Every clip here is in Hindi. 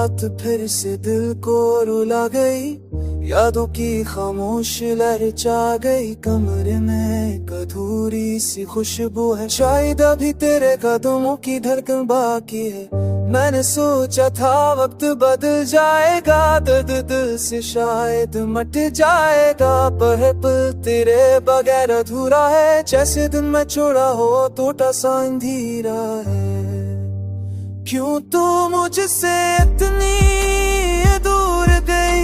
रात फिर से दिल को रुला गई, यादों की खामोश लहर चा गई। कमरे में एक अधूरी सी खुशबू है, शायद अभी तेरे कदमों की धड़कन बाकी है। मैंने सोचा था वक्त बदल जाएगा, दर्द दिल से शायद मट जाएगा, पर पल तेरे बगैर अधूरा है। जैसे दिन में छोड़ा हो टूटा सा अंधेरा है। क्यों तू मुझसे इतनी दूर गई,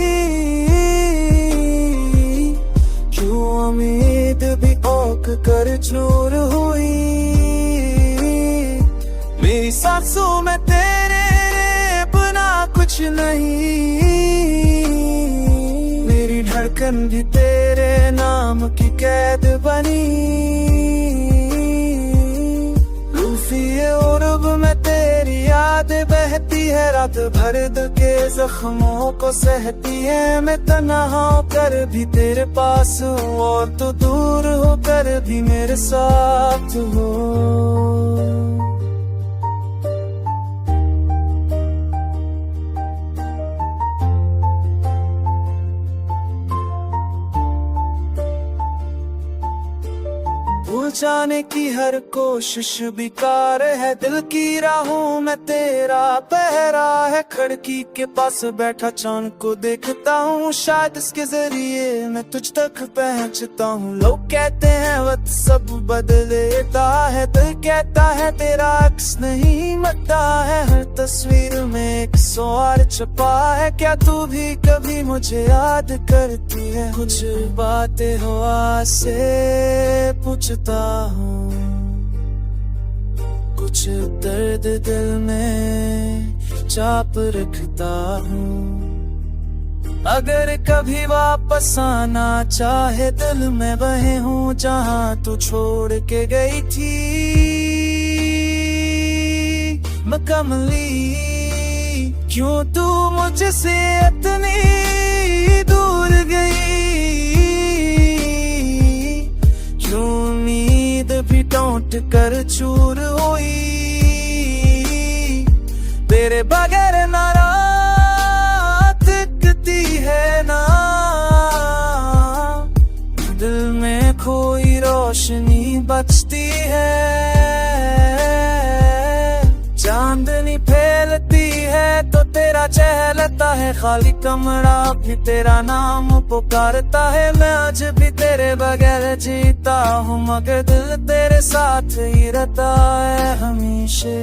क्यों उम्मीद भी औंक कर चूर हुई। मेरी सांसों में तेरे बिना कुछ नहीं, मेरी धड़कन भी तेरे नाम की कैद बनी। रूफी और अब में तेरी याद बहती है, रात भर दिल के जख्मों को सहती है। मैं तन्हा होकर भी तेरे पास हूँ, और तो दूर होकर भी मेरे साथ हो। भूल जाने की हर कोशिश बेकार है, दिल की राहों में तेरा पहरा है। खिड़की के पास बैठा चांद को देखता हूँ, शायद इसके जरिए मैं तुझ तक पहुँचता हूँ। लोग कहते हैं वक्त सब बदलता है, दिल कहता है तेरा अक्स नहीं मिटता है। हर तस्वीर में एक सवाल छुपा है, क्या तू भी कभी मुझे याद करती है। कुछ बातें हवा से पूछता हूँ, कुछ दर्द दिल में चाप रखता हूँ। अगर कभी वापस आना चाहे दिल में वही हूँ जहाँ तू छोड़ के गई थी। मैं कमली, क्यों तू मुझसे इतनी दूर गई, क्यों उम्मीद भी टूट कर चूर हुई। तेरे बगैर ना रात दिखती है ना, दिल में कोई रोशनी बचती है। चांदनी फैलती है तो तेरा चहलता है, खाली कमरा भी तेरा नाम पुकारता है। मैं आज भी तेरे बगैर जीता हूँ, मगर दिल तेरे साथ ही रहता है हमेशा।